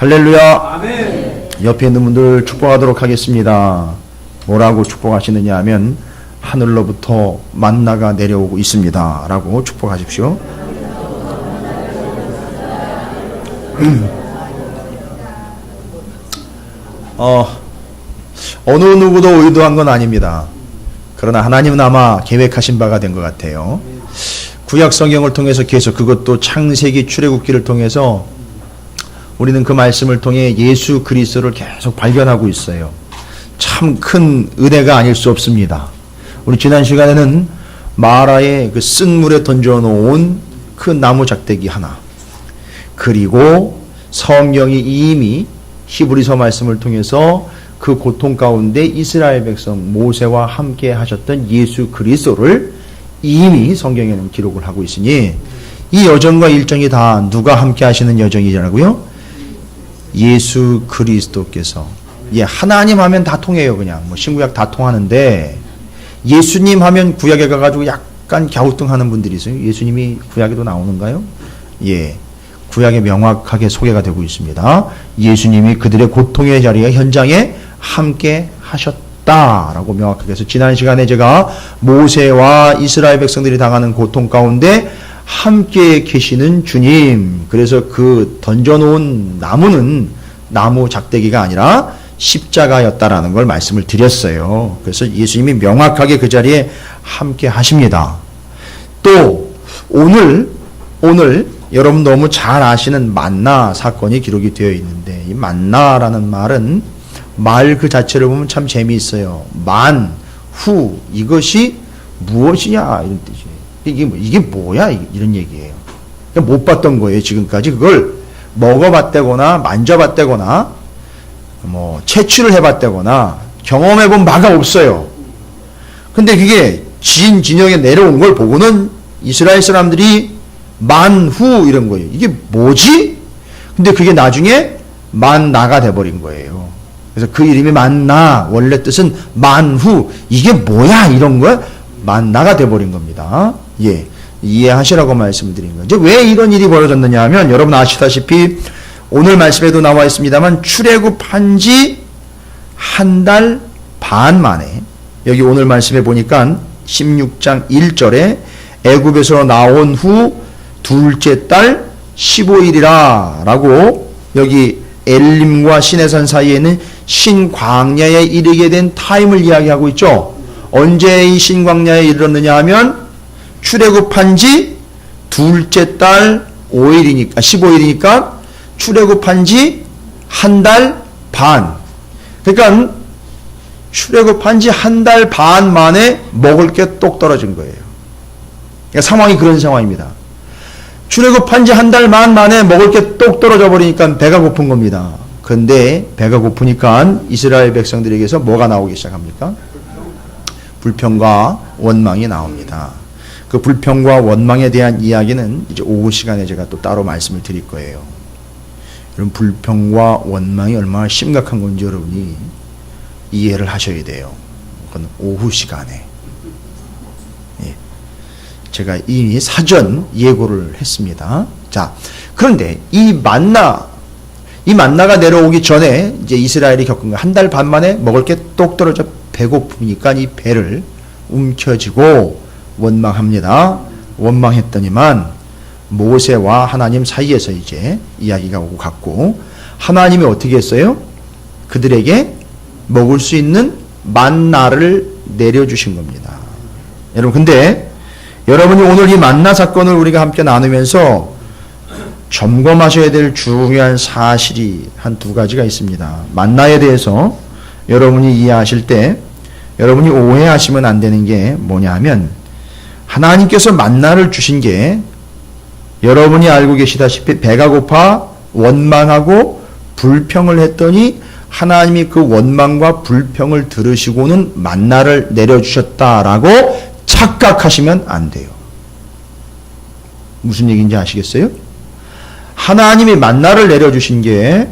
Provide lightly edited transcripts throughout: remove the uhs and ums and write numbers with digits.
할렐루야. 아멘. 옆에 있는 분들 축복하도록 하겠습니다. 뭐라고 축복하시느냐 하면 하늘로부터 만나가 내려오고 있습니다 라고 축복하십시오. 어느 누구도 의도한 건 아닙니다. 그러나 하나님은 아마 계획하신 바가 된 것 같아요. 구약 성경을 통해서 계속, 그것도 창세기 출애굽기를 통해서 우리는 그 말씀을 통해 예수 그리스도를 계속 발견하고 있어요. 참 큰 은혜가 아닐 수 없습니다. 우리 지난 시간에는 마라의 그 쓴 물에 던져놓은 그 나무 작대기 하나, 그리고 성경이 이미 히브리서 말씀을 통해서 그 고통 가운데 이스라엘 백성 모세와 함께 하셨던 예수 그리스도를 이미 성경에는 기록을 하고 있으니, 이 여정과 일정이 다 누가 함께 하시는 여정이라고요? 예수 그리스도께서. 예, 하나님 하면 다 통해요. 그냥 뭐 신구약 다 통하는데, 예수님 하면 구약에 가가지고 약간 갸우뚱하는 분들이 있어요. 예수님이 구약에도 나오는가요? 예, 구약에 명확하게 소개가 되고 있습니다. 예수님이 그들의 고통의 자리에, 현장에 함께 하셨다라고 명확하게 해서, 지난 시간에 제가 모세와 이스라엘 백성들이 당하는 고통 가운데 함께 계시는 주님, 그래서 그 던져놓은 나무는 나무 작대기가 아니라 십자가였다라는 걸 말씀을 드렸어요. 그래서 예수님이 명확하게 그 자리에 함께 하십니다. 또 오늘 여러분 너무 잘 아시는 만나 사건이 기록이 되어 있는데, 이 만나라는 말은 말 그 자체를 보면 참 재미있어요. 만, 후, 이것이 무엇이냐 이런 뜻이에요. 이게 뭐야 이런 얘기예요. 못 봤던 거예요. 지금까지 그걸 먹어봤다거나 만져봤다거나 뭐 채취를 해봤다거나 경험해본 바가 없어요. 근데 그게 진영에 내려온 걸 보고는 이스라엘 사람들이 만후 이런 거예요. 이게 뭐지? 근데 그게 나중에 만나가 돼버린 거예요. 그래서 그 이름이 만나, 원래 뜻은 만후, 이게 뭐야 이런 거야? 만나가 돼버린 겁니다. 예, 이해하시라고 말씀을 드린 거죠. 왜 이런 일이 벌어졌느냐 하면, 여러분 아시다시피 오늘 말씀에도 나와 있습니다만, 출애굽한 지 한 달 반 만에, 여기 오늘 말씀에 보니까 16장 1절에 애굽에서 나온 후 둘째 달 15일이라 라고, 여기 엘림과 시내산 사이에는 신광야에 이르게 된 타임을 이야기하고 있죠. 언제 이 신광야에 이르렀느냐 하면, 출애굽한 지 둘째 달 15일이니까 출애굽한 지 한 달 반. 그러니까 출애굽한 지 한 달 반 만에 먹을 게 똑 떨어진 거예요. 그러니까 상황이 그런 상황입니다. 출애굽한 지 한 달 반 만에 먹을 게 똑 떨어져 버리니까 배가 고픈 겁니다. 그런데 배가 고프니까 이스라엘 백성들에게서 뭐가 나오기 시작합니까? 불평과 원망이 나옵니다. 그 불평과 원망에 대한 이야기는 이제 오후 시간에 제가 또 따로 말씀을 드릴 거예요. 이런 불평과 원망이 얼마나 심각한 건지 여러분이 이해를 하셔야 돼요. 그건 오후 시간에. 예. 제가 이미 사전 예고를 했습니다. 자, 그런데 이 만나가 내려오기 전에 이제 이스라엘이 겪은 거, 한 달 반 만에 먹을 게 똑 떨어져 배고프니까 이 배를 움켜쥐고 원망합니다. 원망했더니만 모세와 하나님 사이에서 이제 이야기가 오고 갔고, 하나님이 어떻게 했어요? 그들에게 먹을 수 있는 만나를 내려주신 겁니다. 여러분, 근데 여러분이 오늘 이 만나 사건을 우리가 함께 나누면서 점검하셔야 될 중요한 사실이 한 두 가지가 있습니다. 만나에 대해서 여러분이 이해하실 때 여러분이 오해하시면 안 되는 게 뭐냐 하면, 하나님께서 만나를 주신 게 여러분이 알고 계시다시피 배가 고파 원망하고 불평을 했더니 하나님이 그 원망과 불평을 들으시고는 만나를 내려주셨다라고 착각하시면 안 돼요. 무슨 얘기인지 아시겠어요? 하나님이 만나를 내려주신 게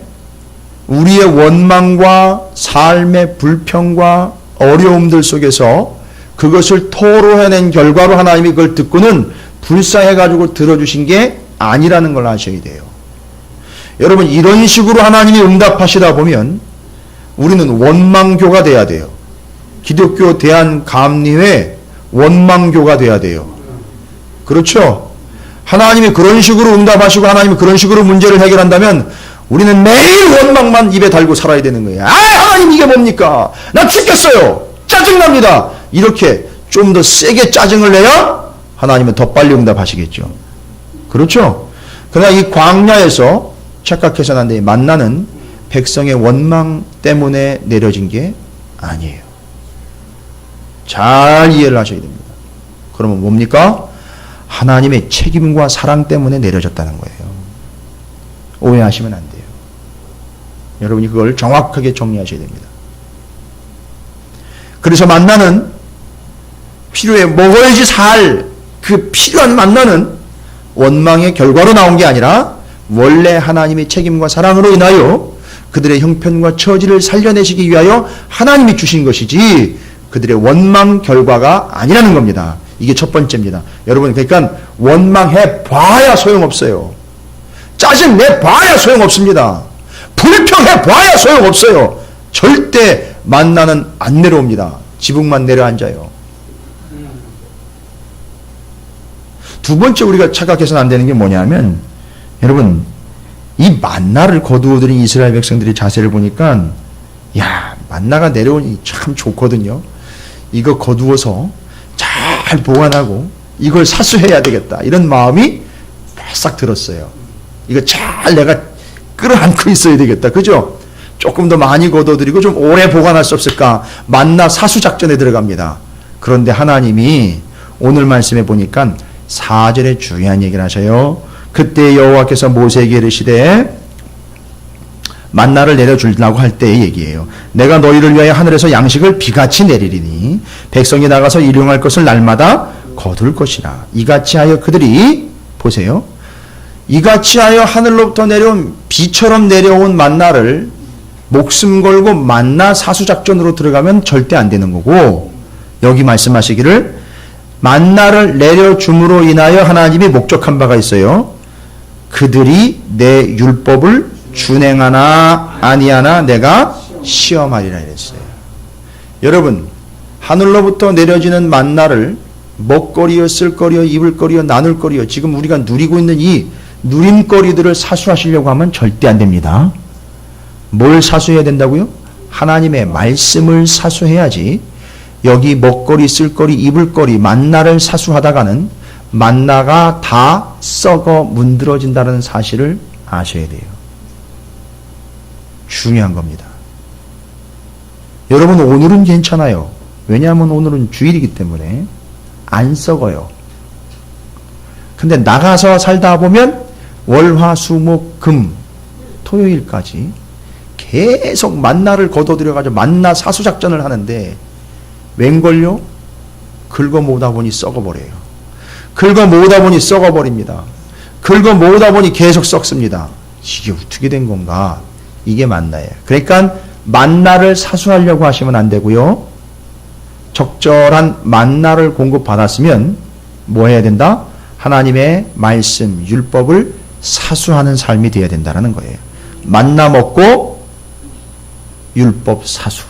우리의 원망과 삶의 불평과 어려움들 속에서 그것을 토로해낸 결과로 하나님이 그걸 듣고는 불쌍해가지고 들어주신 게 아니라는 걸 아셔야 돼요. 여러분 이런 식으로 하나님이 응답하시다 보면 우리는 원망교가 돼야 돼요. 기독교 대한감리회 원망교가 돼야 돼요. 그렇죠? 하나님이 그런 식으로 응답하시고 하나님이 그런 식으로 문제를 해결한다면 우리는 매일 원망만 입에 달고 살아야 되는 거예요. 아, 하나님 이게 뭡니까? 나 죽겠어요. 짜증납니다. 이렇게 좀 더 세게 짜증을 내야 하나님은 더 빨리 응답하시겠죠. 그렇죠? 그러나 이 광야에서 착각해서는 안 돼요. 만나는 백성의 원망 때문에 내려진 게 아니에요. 잘 이해를 하셔야 됩니다. 그러면 뭡니까? 하나님의 책임과 사랑 때문에 내려졌다는 거예요. 오해하시면 안 돼요. 여러분이 그걸 정확하게 정리하셔야 됩니다. 그래서 만나는 필요해 먹어야지 살 그 필요한 만나는 원망의 결과로 나온 게 아니라 원래 하나님의 책임과 사랑으로 인하여 그들의 형편과 처지를 살려내시기 위하여 하나님이 주신 것이지 그들의 원망 결과가 아니라는 겁니다. 이게 첫 번째입니다. 여러분 그러니까 원망해 봐야 소용없어요. 짜증내 봐야 소용없습니다. 불평해 봐야 소용없어요. 절대 만나는 안 내려옵니다. 지붕만 내려앉아요. 두 번째 우리가 착각해서는 안 되는 게 뭐냐면 여러분 이 만나를 거두어들인 이스라엘 백성들의 자세를 보니까 야 만나가 내려오니 참 좋거든요. 이거 거두어서 잘 보관하고 이걸 사수해야 되겠다 이런 마음이 바싹 들었어요. 이거 잘 내가 끌어안고 있어야 되겠다. 그죠? 조금 더 많이 거둬들이고 좀 오래 보관할 수 없을까? 만나 사수작전에 들어갑니다. 그런데 하나님이 오늘 말씀에 보니까 4절에 중요한 얘기를 하셔요. 그때 여호와께서 모세에게 이르시되 만나를 내려주려고 할 때의 얘기예요. 내가 너희를 위하여 하늘에서 양식을 비같이 내리리니 백성이 나가서 일용할 것을 날마다 거둘 것이라. 이같이 하여 그들이 보세요. 이같이 하여 하늘로부터 내려온 비처럼 내려온 만나를 목숨 걸고 만나 사수작전으로 들어가면 절대 안 되는 거고 여기 말씀하시기를 만나를 내려줌으로 인하여 하나님이 목적한 바가 있어요. 그들이 내 율법을 준행하나 아니하나 내가 시험하리라 이랬어요. 여러분 하늘로부터 내려지는 만나를 먹거리여 쓸거리여 입을거리여 나눌거리여 지금 우리가 누리고 있는 이 누림거리들을 사수하시려고 하면 절대 안 됩니다. 뭘 사수해야 된다고요? 하나님의 말씀을 사수해야지 여기 먹거리, 쓸거리, 입을거리, 만나를 사수하다가는 만나가 다 썩어 문드러진다는 사실을 아셔야 돼요. 중요한 겁니다. 여러분 오늘은 괜찮아요. 왜냐하면 오늘은 주일이기 때문에 안 썩어요. 근데 나가서 살다 보면 월, 화, 수, 목, 금, 토요일까지 계속 만나를 거둬들여가지고 만나 사수작전을 하는데 웬걸요? 긁어 모으다 보니 썩어버려요. 긁어 모으다 보니 썩어버립니다. 긁어 모으다 보니 계속 썩습니다. 이게 어떻게 된 건가? 이게 만나예요. 그러니까 만나를 사수하려고 하시면 안 되고요. 적절한 만나를 공급받았으면 뭐 해야 된다? 하나님의 말씀, 율법을 사수하는 삶이 되어야 된다는 거예요. 만나 먹고 율법 사수,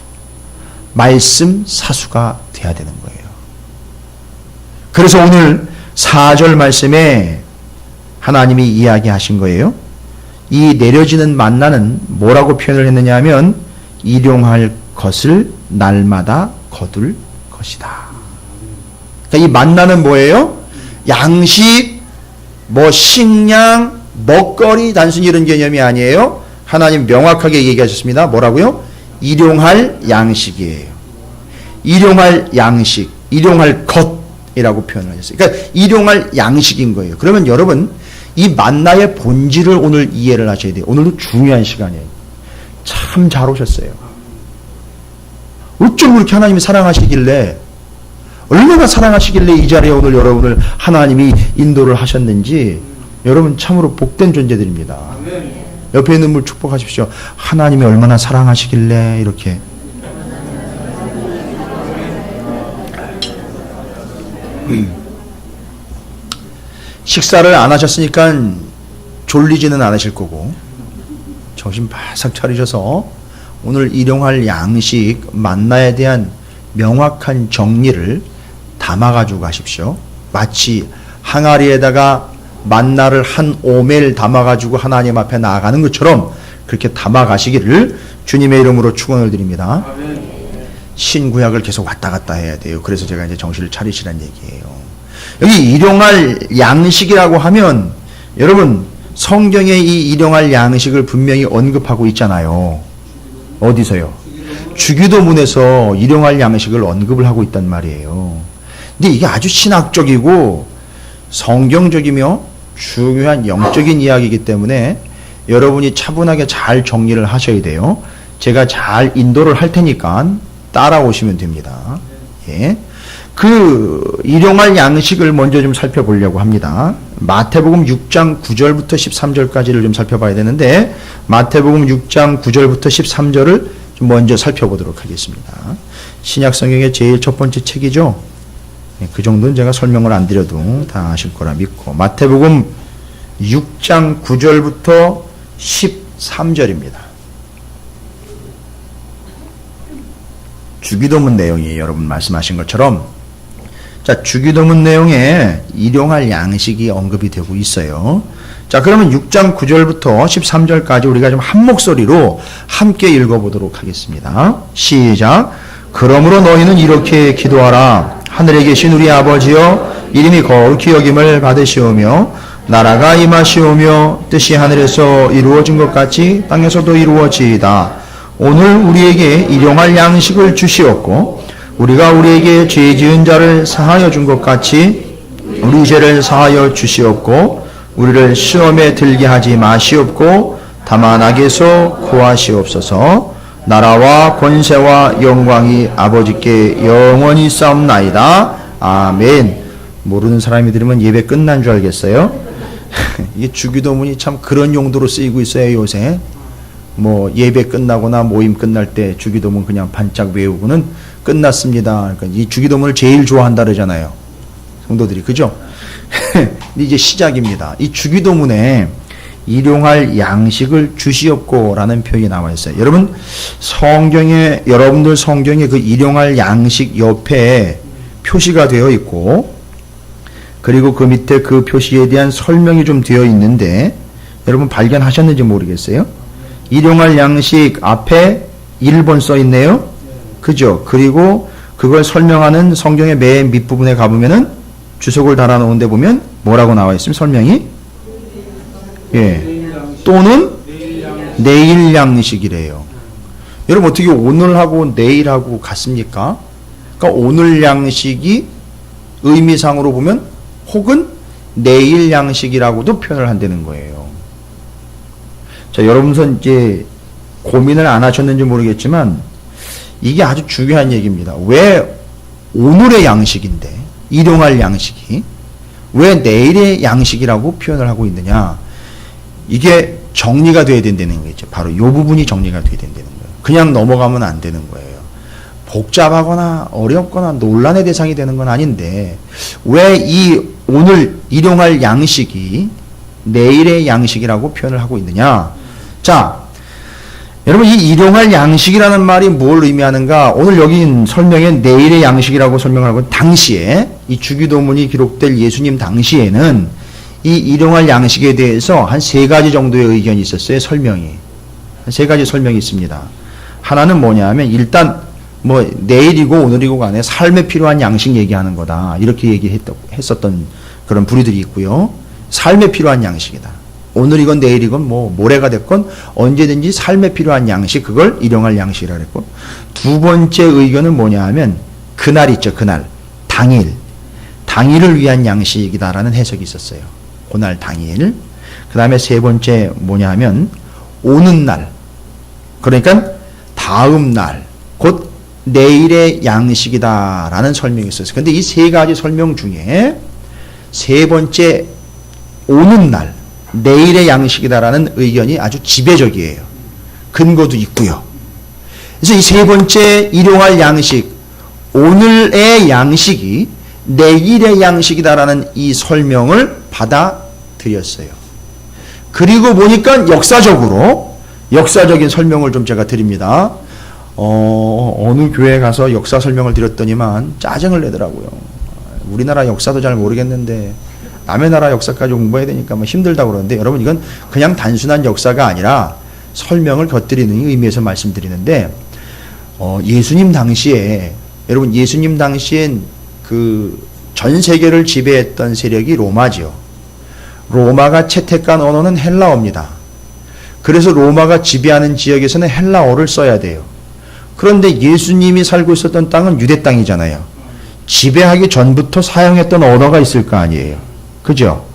말씀 사수가 돼야 되는 거예요. 그래서 오늘 4절 말씀에 하나님이 이야기하신 거예요. 이 내려지는 만나는 뭐라고 표현을 했느냐 하면 일용할 것을 날마다 거둘 것이다. 그러니까 이 만나는 뭐예요? 양식, 뭐 식량, 먹거리 단순히 이런 개념이 아니에요. 하나님 명확하게 얘기하셨습니다. 뭐라고요? 일용할 양식이에요. 일용할 양식, 일용할 것이라고 표현을 하셨어요. 그러니까 일용할 양식인 거예요. 그러면 여러분 이 만나의 본질을 오늘 이해를 하셔야 돼요. 오늘도 중요한 시간이에요. 참 잘 오셨어요. 어쩜 그렇게 하나님이 사랑하시길래 얼마나 사랑하시길래 이 자리에 오늘 여러분을 하나님이 인도를 하셨는지 여러분 참으로 복된 존재들입니다. 옆에 있는 분 축복하십시오. 하나님이 얼마나 사랑하시길래 이렇게 식사를 안 하셨으니까 졸리지는 않으실 거고 정신 바싹 차리셔서 오늘 일용할 양식 만나에 대한 명확한 정리를 담아가지고 가십시오. 마치 항아리에다가 만나를 한 오멜 담아가지고 하나님 앞에 나아가는 것처럼 그렇게 담아가시기를 주님의 이름으로 축원을 드립니다. 신구약을 계속 왔다 갔다 해야 돼요. 그래서 제가 이제 정신을 차리시라는 얘기예요. 여기 일용할 양식이라고 하면 여러분 성경에 이 일용할 양식을 분명히 언급하고 있잖아요. 어디서요? 주기도문에서 일용할 양식을 언급을 하고 있단 말이에요. 근데 이게 아주 신학적이고 성경적이며 중요한 영적인 이야기이기 때문에 여러분이 차분하게 잘 정리를 하셔야 돼요. 제가 잘 인도를 할 테니까 따라오시면 됩니다. 예. 그 일용할 양식을 먼저 좀 살펴보려고 합니다. 마태복음 6장 9절부터 13절까지를 좀 살펴봐야 되는데 마태복음 6장 9절부터 13절을 좀 먼저 살펴보도록 하겠습니다. 신약 성경의 제일 첫 번째 책이죠. 그 정도는 제가 설명을 안 드려도 다 아실 거라 믿고 마태복음 6장 9절부터 13절입니다. 주기도문 내용이 여러분 말씀하신 것처럼 자, 주기도문 내용에 일용할 양식이 언급이 되고 있어요. 자, 그러면 6장 9절부터 13절까지 우리가 좀 한 목소리로 함께 읽어보도록 하겠습니다. 시작. 그러므로 너희는 이렇게 기도하라. 하늘에 계신 우리 아버지여, 이름이 거룩히 여김을 받으시오며 나라가 임하시오며 뜻이 하늘에서 이루어진 것 같이 땅에서도 이루어지이다. 오늘 우리에게 일용할 양식을 주시옵고 우리가 우리에게 죄 지은 자를 사하여 준 것 같이 우리 죄를 사하여 주시옵고 우리를 시험에 들게 하지 마시옵고 다만 악에서 구하시옵소서. 나라와 권세와 영광이 아버지께 영원히 싸움나이다. 아멘. 모르는 사람이 들으면 예배 끝난 줄 알겠어요? 이게 주기도문이 참 그런 용도로 쓰이고 있어요. 요새 뭐 예배 끝나거나 모임 끝날 때 주기도문 그냥 반짝 외우고는 끝났습니다. 그러니까 이 주기도문을 제일 좋아한다 그러잖아요. 성도들이. 그죠? 근데 이제 시작입니다. 이 주기도문에 일용할 양식을 주시옵고 라는 표현이 나와 있어요. 여러분 성경에 여러분들 성경에 그 일용할 양식 옆에 표시가 되어 있고 그리고 그 밑에 그 표시에 대한 설명이 좀 되어 있는데 여러분 발견하셨는지 모르겠어요. 일용할 양식 앞에 1번 써 있네요. 그죠? 그리고 그걸 설명하는 성경의 맨 밑부분에 가보면은 주석을 달아놓은 데 보면 뭐라고 나와 있으면 설명이 예, 또는 내일 양식이래요. 여러분 어떻게 오늘하고 내일하고 같습니까? 그러니까 오늘 양식이 의미상으로 보면 혹은 내일 양식이라고도 표현을 한다는 거예요. 자, 여러분선 이제 고민을 안 하셨는지 모르겠지만 이게 아주 중요한 얘기입니다. 왜 오늘의 양식인데 일용할 양식이 왜 내일의 양식이라고 표현을 하고 있느냐? 이게 정리가 돼야 된다는 거죠. 바로 이 부분이 정리가 돼야 된다는 거예요. 그냥 넘어가면 안 되는 거예요. 복잡하거나 어렵거나 논란의 대상이 되는 건 아닌데 왜 이 오늘 일용할 양식이 내일의 양식이라고 표현을 하고 있느냐? 자, 여러분 이 일용할 양식이라는 말이 뭘 의미하는가? 오늘 여기 설명에 내일의 양식이라고 설명하고 당시에 이 주기도문이 기록될 예수님 당시에는 이 일용할 양식에 대해서 한 3가지 정도의 의견이 있었어요. 설명이. 한 3가지 설명이 있습니다. 하나는 뭐냐면 일단 뭐 내일이고 오늘이고 간에 삶에 필요한 양식 얘기하는 거다. 이렇게 얘기했었던 그런 부류들이 있고요. 삶에 필요한 양식이다. 오늘이건 내일이건 뭐 모레가 됐건 언제든지 삶에 필요한 양식 그걸 일용할 양식이라고 했고 두 번째 의견은 뭐냐 하면 그날 있죠. 그날. 당일을 위한 양식이다라는 해석이 있었어요. 그날 당일. 그 다음에 세 번째 뭐냐 하면 오는 날. 그러니까 다음 날. 곧 내일의 양식이다라는 설명이 있었어요. 근데 이 3가지 설명 중에 세 번째 오는 날. 내일의 양식이다라는 의견이 아주 지배적이에요. 근거도 있고요. 그래서 이 3번째 일용할 양식, 오늘의 양식이 내일의 양식이다라는 이 설명을 받아들였어요. 그리고 보니까 역사적으로 역사적인 설명을 좀 제가 드립니다. 어느 교회 가서 역사 설명을 드렸더니만 짜증을 내더라고요. 우리나라 역사도 잘 모르겠는데 남의 나라 역사까지 공부해야 되니까 뭐 힘들다고 그러는데, 여러분 이건 그냥 단순한 역사가 아니라 설명을 곁들이는 의미에서 말씀드리는데, 예수님 당시에, 여러분 예수님 당시엔 그 전 세계를 지배했던 세력이 로마지요. 로마가 채택한 언어는 헬라어입니다. 그래서 로마가 지배하는 지역에서는 헬라어를 써야 돼요. 그런데 예수님이 살고 있었던 땅은 유대 땅이잖아요. 지배하기 전부터 사용했던 언어가 있을 거 아니에요. 그죠?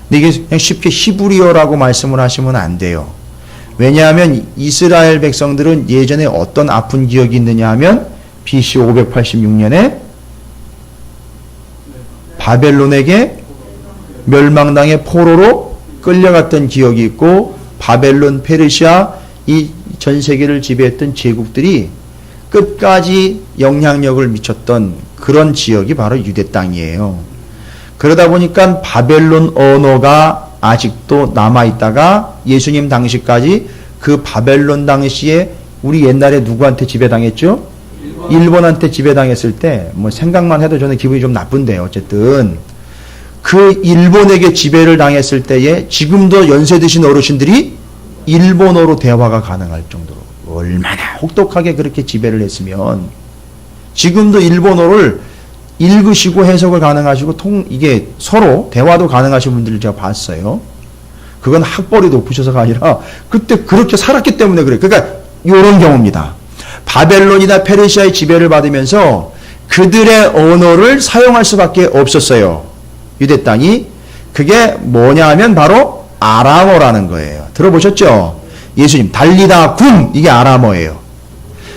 근데 이게 그냥 쉽게 히브리어라고 말씀을 하시면 안 돼요. 왜냐하면 이스라엘 백성들은 예전에 어떤 아픈 기억이 있느냐 하면 BC 586년에 바벨론에게 멸망당해 포로로 끌려갔던 기억이 있고, 바벨론, 페르시아, 이 전 세계를 지배했던 제국들이 끝까지 영향력을 미쳤던 그런 지역이 바로 유대 땅이에요. 그러다 보니까 바벨론 언어가 아직도 남아있다가 예수님 당시까지, 그 바벨론 당시에 우리 옛날에 누구한테 지배당했죠? 일본한테 지배당했을 때 뭐 생각만 해도 저는 기분이 좀 나쁜데요. 어쨌든 그 일본에게 지배를 당했을 때에 지금도 연세 드신 어르신들이 일본어로 대화가 가능할 정도로 얼마나 혹독하게 그렇게 지배를 했으면, 지금도 일본어를 읽으시고 해석을 가능하시고 이게 서로 대화도 가능하신 분들을 제가 봤어요. 그건 학벌이 높으셔서가 아니라 그때 그렇게 살았기 때문에 그래요. 그러니까 이런 경우입니다. 바벨론이나 페르시아의 지배를 받으면서 그들의 언어를 사용할 수밖에 없었어요. 유대 땅이. 그게 뭐냐 하면 바로 아람어라는 거예요. 들어보셨죠? 예수님 달리다 굼, 이게 아람어예요.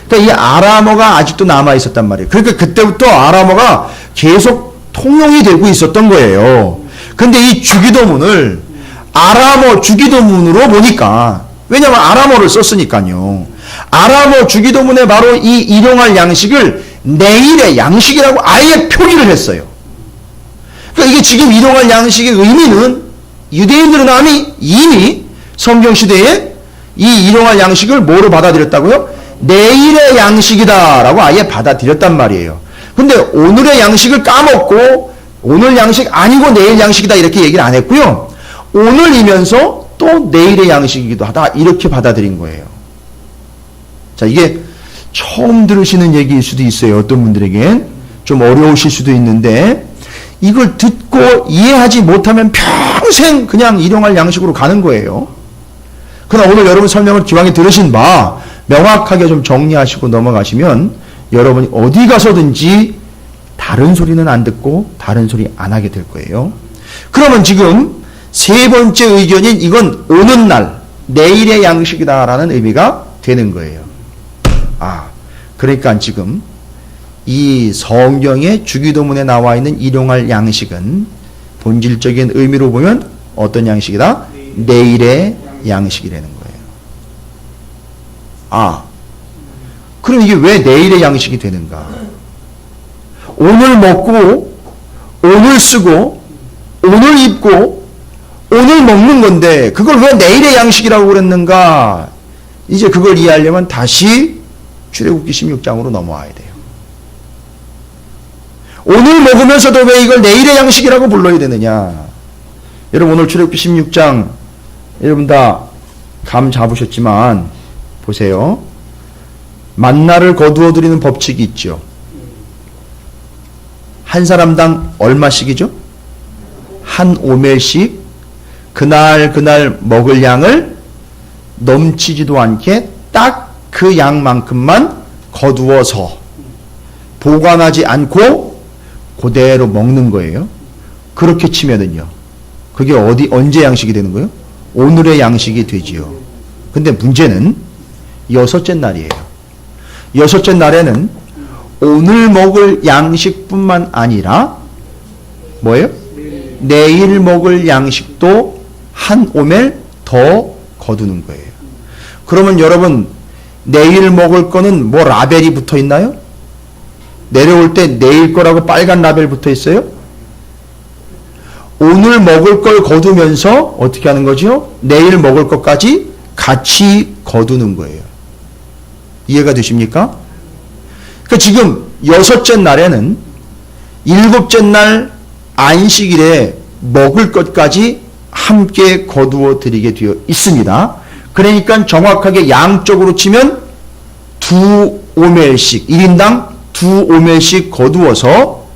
그러니까 이 아람어가 아직도 남아 있었단 말이에요. 그러니까 그때부터 아람어가 계속 통용이 되고 있었던 거예요. 근데 이 주기도문을 아람어 주기도문으로 보니까, 왜냐하면 아람어를 썼으니까요. 아람어 주기도문에 바로 이 일용할 양식을 내일의 양식이라고 아예 표기를 했어요. 그러니까 이게 지금 일용할 양식의 의미는, 유대인들은 이미 성경 시대에 이 일용할 양식을 뭐로 받아들였다고요? 내일의 양식이다라고 아예 받아들였단 말이에요. 근데 오늘의 양식을 까먹고 오늘 양식 아니고 내일 양식이다 이렇게 얘기를 안 했고요. 오늘이면서 또 내일의 양식이기도 하다 이렇게 받아들인 거예요. 자, 이게 처음 들으시는 얘기일 수도 있어요. 어떤 분들에겐 좀 어려우실 수도 있는데, 이걸 듣고 이해하지 못하면 평생 그냥 일용할 양식으로 가는 거예요. 그러나 오늘 여러분 설명을 기왕에 들으신 바 명확하게 좀 정리하시고 넘어가시면 여러분이 어디 가서든지 다른 소리는 안 듣고 다른 소리 안 하게 될 거예요. 그러면 지금 세 번째 의견인 이건 오는 날, 내일의 양식이다라는 의미가 되는 거예요. 그러니까 지금 이 성경의 주기도문에 나와 있는 일용할 양식은 본질적인 의미로 보면 어떤 양식이다? 내일의 양식이라는 거예요. 그럼 이게 왜 내일의 양식이 되는가? 오늘 먹고, 오늘 쓰고, 오늘 입고, 오늘 먹는 건데 그걸 왜 내일의 양식이라고 그랬는가? 이제 그걸 이해하려면 다시 출애굽기 16장으로 넘어와야 돼요. 오늘 먹으면서도 왜 이걸 내일의 양식이라고 불러야 되느냐? 여러분 오늘 출애굽기 16장 여러분 다 감 잡으셨지만 보세요. 만나를 거두어 드리는 법칙이 있죠. 한 사람당 얼마씩이죠? 한 오멜씩 그날 먹을 양을 넘치지도 않게 딱 그 양만큼만 거두어서 보관하지 않고 그대로 먹는 거예요. 그렇게 치면은요. 그게 언제 양식이 되는 거예요? 오늘의 양식이 되지요. 근데 문제는 여섯째 날이에요. 여섯째 날에는 오늘 먹을 양식뿐만 아니라 뭐예요? 내일 먹을 양식도 한 오멜 더 거두는 거예요. 그러면 여러분 내일 먹을 거는 뭐 라벨이 붙어 있나요? 내려올 때 내일 거라고 빨간 라벨 붙어 있어요? 오늘 먹을 걸 거두면서 어떻게 하는 거죠? 내일 먹을 것까지 같이 거두는 거예요. 이해가 되십니까? 그러니까 지금 여섯째 날에는 일곱째 날 안식일에 먹을 것까지 함께 거두어 드리게 되어 있습니다. 그러니까 정확하게 양쪽으로 치면 두 오멜씩 1인당 두 오멜씩 거두어서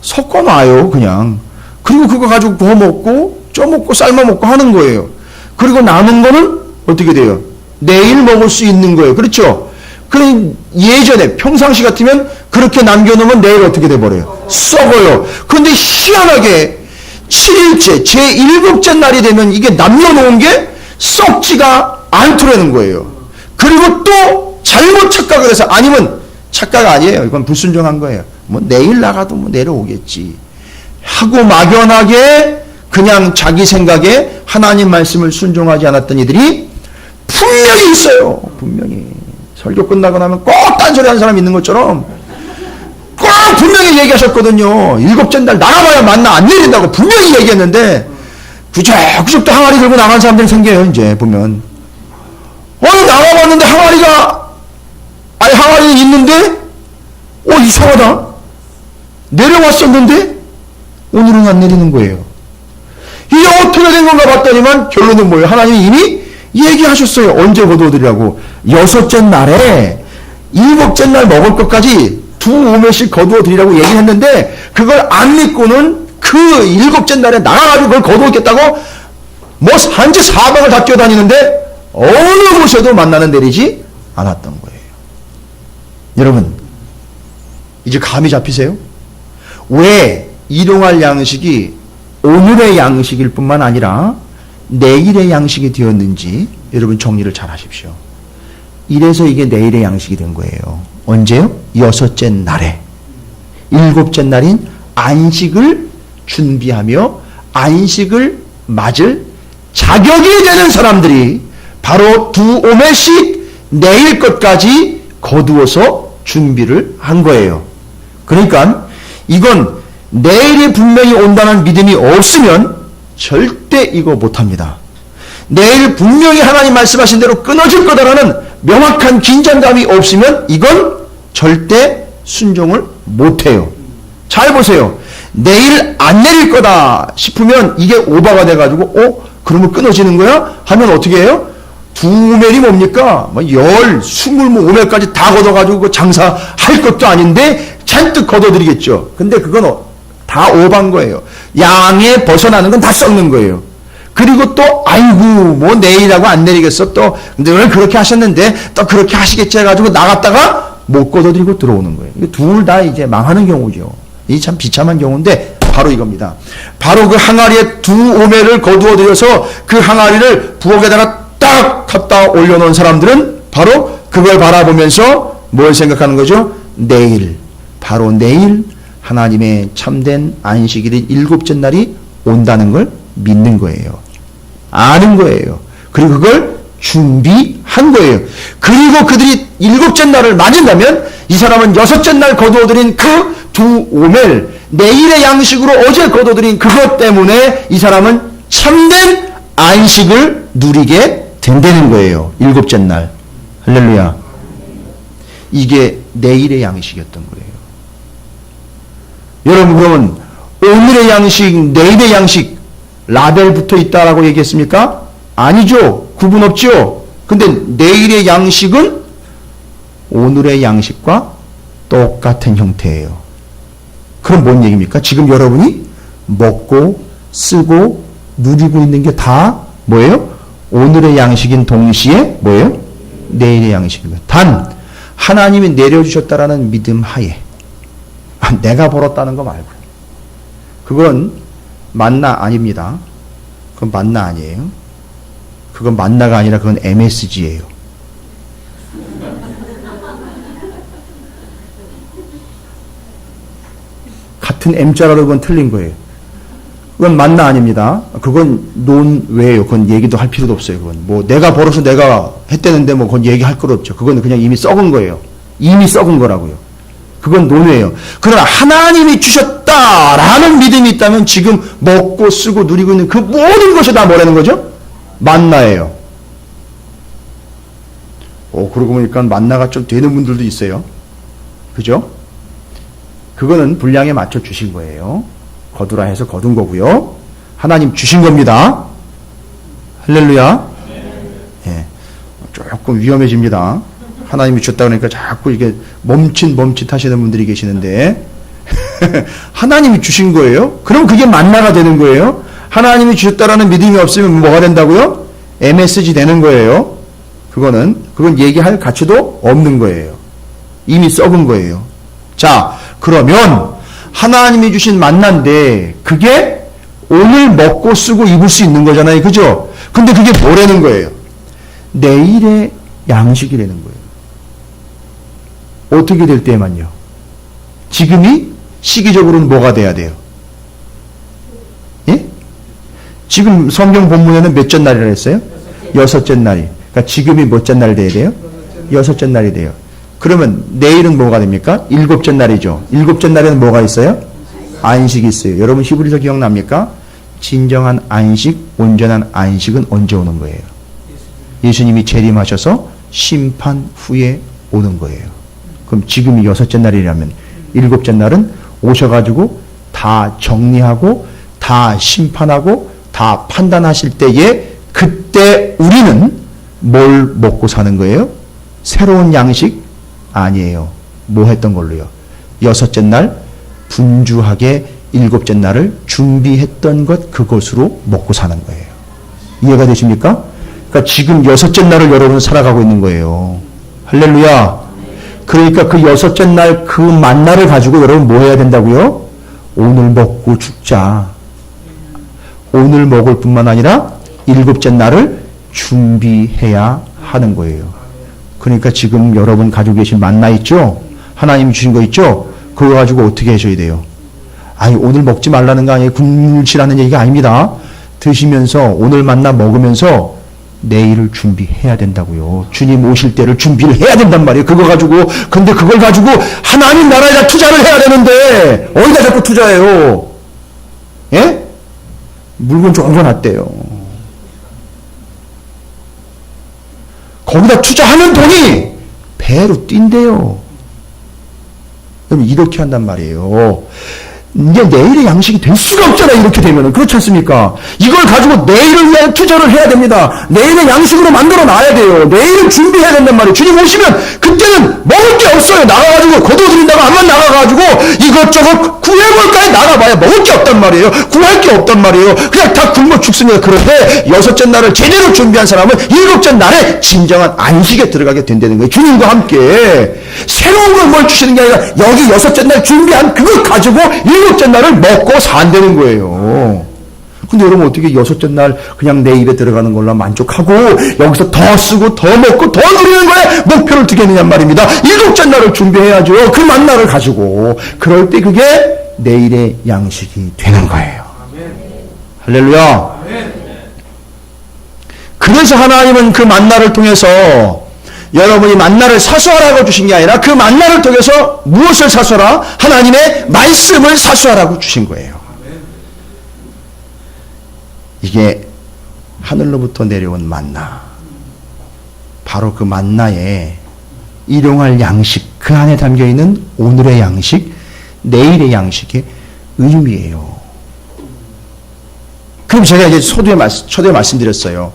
섞어놔요. 그냥. 그리고 그거 가지고 구워 먹고 쪄 먹고 삶아 먹고 하는 거예요. 그리고 남은 거는 어떻게 돼요? 내일 먹을 수 있는 거예요. 그렇죠? 그럼 예전에 평상시 같으면 그렇게 남겨놓으면 내일 어떻게 돼버려요? 썩어요. 그런데 희한하게 7일째 제7째 날이 되면 이게 남겨놓은 게 썩지가 않더라는 거예요. 그리고 또 잘못 착각을 해서, 아니면 착각 아니에요. 이건 불순종한 거예요. 뭐 내일 나가도 뭐 내려오겠지 하고 막연하게 그냥 자기 생각에 하나님 말씀을 순종하지 않았던 이들이 분명히 있어요. 분명히. 설교 끝나고 나면 꼭 딴소리 하는 사람 있는 것처럼 꼭 분명히 얘기하셨거든요. 일곱째 날 나가봐야 만나 안 내린다고 분명히 얘기했는데 구적구적 또 항아리 들고 나간 사람들이 생겨요. 이제 보면 나가봤는데 항아리 있는데 이상하다. 내려왔었는데 오늘은 안 내리는 거예요. 이게 어떻게 된 건가 봤더니만 결론은 뭐예요? 하나님이 이미 얘기하셨어요. 언제 거두어드리라고. 여섯째 날에 일곱째 날 먹을 것까지 두 오멜씩 거두어드리라고 얘기했는데 그걸 안 믿고는 그 일곱째 날에 나가가지고 그걸 거두었겠다고 뭐 산지 사방을 다 뛰어다니는데 어느 곳에도 만나는 내리지 않았던 거예요. 여러분 이제 감이 잡히세요? 왜 일용할 양식이 오늘의 양식일 뿐만 아니라 내일의 양식이 되었는지 여러분 정리를 잘 하십시오. 이래서 이게 내일의 양식이 된 거예요. 언제요? 여섯째 날에. 일곱째 날인 안식을 준비하며 안식을 맞을 자격이 되는 사람들이 바로 두 오멜씩 내일 것까지 거두어서 준비를 한 거예요. 그러니까 이건 내일이 분명히 온다는 믿음이 없으면 절대 이거 못합니다. 내일 분명히 하나님 말씀하신 대로 끊어질 거다라는 명확한 긴장감이 없으면 이건 절대 순종을 못해요. 잘 보세요. 내일 안 내릴 거다 싶으면 이게 오버가 돼가지고 그러면 끊어지는 거야? 하면 어떻게 해요? 두 오멜이 뭡니까? 25오멜까지 다 걷어가지고 장사할 것도 아닌데 잔뜩 걷어드리겠죠. 근데 그건 다 오반 거예요. 양에 벗어나는 건 다 썩는 거예요. 그리고 또 뭐 내일하고 안 내리겠어 또 근데 왜 그렇게 하셨는데 또 그렇게 하시겠지 해가지고 나갔다가 못 걷어들이고 들어오는 거예요. 둘 다 이제 망하는 경우죠. 이 참 비참한 경우인데 바로 이겁니다. 바로 그 항아리에 두 오멜을 거두어들여서 그 항아리를 부엌에다가 딱 갖다 올려놓은 사람들은 바로 그걸 바라보면서 뭘 생각하는 거죠? 내일, 바로 내일 하나님의 참된 안식일인 일곱째 날이 온다는 걸 믿는 거예요. 아는 거예요. 그리고 그걸 준비한 거예요. 그리고 그들이 일곱째 날을 맞은다면 이 사람은 여섯째 날 거두어들인 그 두 오멜, 내일의 양식으로 어제 거두어들인 그것 때문에 이 사람은 참된 안식을 누리게 된다는 거예요. 일곱째 날. 할렐루야. 이게 내일의 양식이었던 거예요. 여러분 그러면 오늘의 양식, 내일의 양식 라벨 붙어 있다라고 얘기했습니까? 아니죠. 구분 없죠. 근데 내일의 양식은 오늘의 양식과 똑같은 형태예요. 그럼 뭔 얘기입니까? 지금 여러분이 먹고 쓰고 누리고 있는 게 다 뭐예요? 오늘의 양식인 동시에 뭐예요? 내일의 양식입니다. 단 하나님이 내려주셨다라는 믿음 하에 내가 벌었다는 거 말고 그건 만나 아닙니다. 그건 만나 아니에요. 그건 만나가 아니라 그건 MSG예요. 같은 M자라도 그건 틀린 거예요. 그건 만나 아닙니다. 그건 논외예요. 그건 얘기도 할 필요도 없어요. 그건 뭐 내가 벌어서 내가 했다는데 뭐 그건 얘기할 것 없죠. 그건 그냥 이미 썩은 거예요. 이미 썩은 거라고요. 그건 논외예요. 그러나 하나님이 주셨다라는 믿음이 있다면 지금 먹고 쓰고 누리고 있는 그 모든 것이 다 뭐라는 거죠? 만나예요. 그러고 보니까 만나가 좀 되는 분들도 있어요. 그죠? 그거는 분량에 맞춰 주신 거예요. 거두라 해서 거둔 거고요. 하나님 주신 겁니다. 할렐루야. 예. 조금 위험해집니다. 하나님이 줬다 그러니까 자꾸 이게 멈칫 하시는 분들이 계시는데 하나님이 주신 거예요? 그럼 그게 만나가 되는 거예요? 하나님이 주셨다라는 믿음이 없으면 뭐가 된다고요? MSG 되는 거예요. 그건 얘기할 가치도 없는 거예요. 이미 썩은 거예요. 자, 그러면 하나님이 주신 만나인데 그게 오늘 먹고 쓰고 입을 수 있는 거잖아요. 그죠? 근데 그게 뭐라는 거예요? 내일의 양식이라는 거예요. 어떻게 될 때만요? 지금이 시기적으로는 뭐가 돼야 돼요? 예? 지금 성경 본문에는 몇째 날이라 했어요? 여섯째 날이. 그러니까 지금이 몇째 날 돼야 돼요? 여섯째 날이 돼요. 그러면 내일은 뭐가 됩니까? 일곱째 날이죠. 일곱째 날에는 뭐가 있어요? 안식이 있어요. 여러분 히브리서 기억납니까? 진정한 안식, 온전한 안식은 언제 오는 거예요? 예수님이 재림하셔서 심판 후에 오는 거예요. 그럼 지금이 여섯째 날이라면 일곱째 날은 오셔가지고 다 정리하고 다 심판하고 다 판단하실 때에 그때 우리는 뭘 먹고 사는 거예요? 새로운 양식? 아니에요. 뭐 했던 걸로요? 여섯째 날 분주하게 일곱째 날을 준비했던 것 그것으로 먹고 사는 거예요. 이해가 되십니까? 그러니까 지금 여섯째 날을 여러분은 살아가고 있는 거예요. 할렐루야. 그러니까 그 여섯째 날 그 만나를 가지고 여러분 뭐 해야 된다고요? 오늘 먹고 죽자. 오늘 먹을 뿐만 아니라 일곱째 날을 준비해야 하는 거예요. 그러니까 지금 여러분 가지고 계신 만나 있죠? 하나님이 주신 거 있죠? 그거 가지고 어떻게 하셔야 돼요? 아니 오늘 먹지 말라는 거 아니에요. 굶으시라는 얘기가 아닙니다. 드시면서 오늘 만나 먹으면서 내일을 준비해야 된다고요. 주님 오실 때를 준비를 해야 된단 말이에요. 그거 가지고. 근데 그걸 가지고 하나님 나라에다 투자를 해야 되는데 어디다 자꾸 투자해요? 예? 물건 좋은 거 놨대요. 거기다 투자하는 돈이 배로 뛴대요. 그럼 이렇게 한단 말이에요. 이제 내일의 양식이 될 수가 없잖아요. 이렇게 되면은. 그렇지 않습니까? 이걸 가지고 내일을 위한 투자를 해야 됩니다. 내일의 양식으로 만들어 놔야 돼요. 내일을 준비해야 된단 말이에요. 주님 오시면 그때는 먹을 게 없어요. 나가가지고 거둬들인다고 한번 나가가지고 이것저것 구해볼까요? 나가봐야 먹을 게 없단 말이에요. 구할 게 없단 말이에요. 그냥 다 굶어 죽습니다. 그런데 여섯째 날을 제대로 준비한 사람은 일곱째 날에 진정한 안식에 들어가게 된다는 거예요. 주님과 함께. 새로운 걸 뭘 주시는 게 아니라 여기 여섯째 날 준비한 그걸 가지고 일곱째 날을 먹고 산다는 거예요. 근데 여러분 어떻게 여섯째 날 그냥 내 입에 들어가는 걸로 만족하고 여기서 더 쓰고 더 먹고 더 누리는 거에 목표를 두겠느냐 말입니다. 일곱째 날을 준비해야죠. 그 만나를 가지고. 그럴 때 그게 내일의 양식이 되는 거예요. 할렐루야. 그래서 하나님은 그 만나를 통해서 여러분이 만나를 사수하라고 주신 게 아니라 그 만나를 통해서 무엇을 사수하라? 하나님의 말씀을 사수하라고 주신 거예요. 이게 하늘로부터 내려온 만나. 바로 그 만나에 일용할 양식, 그 안에 담겨있는 오늘의 양식, 내일의 양식의 의미예요. 그럼 제가 이제 초대에 말씀드렸어요.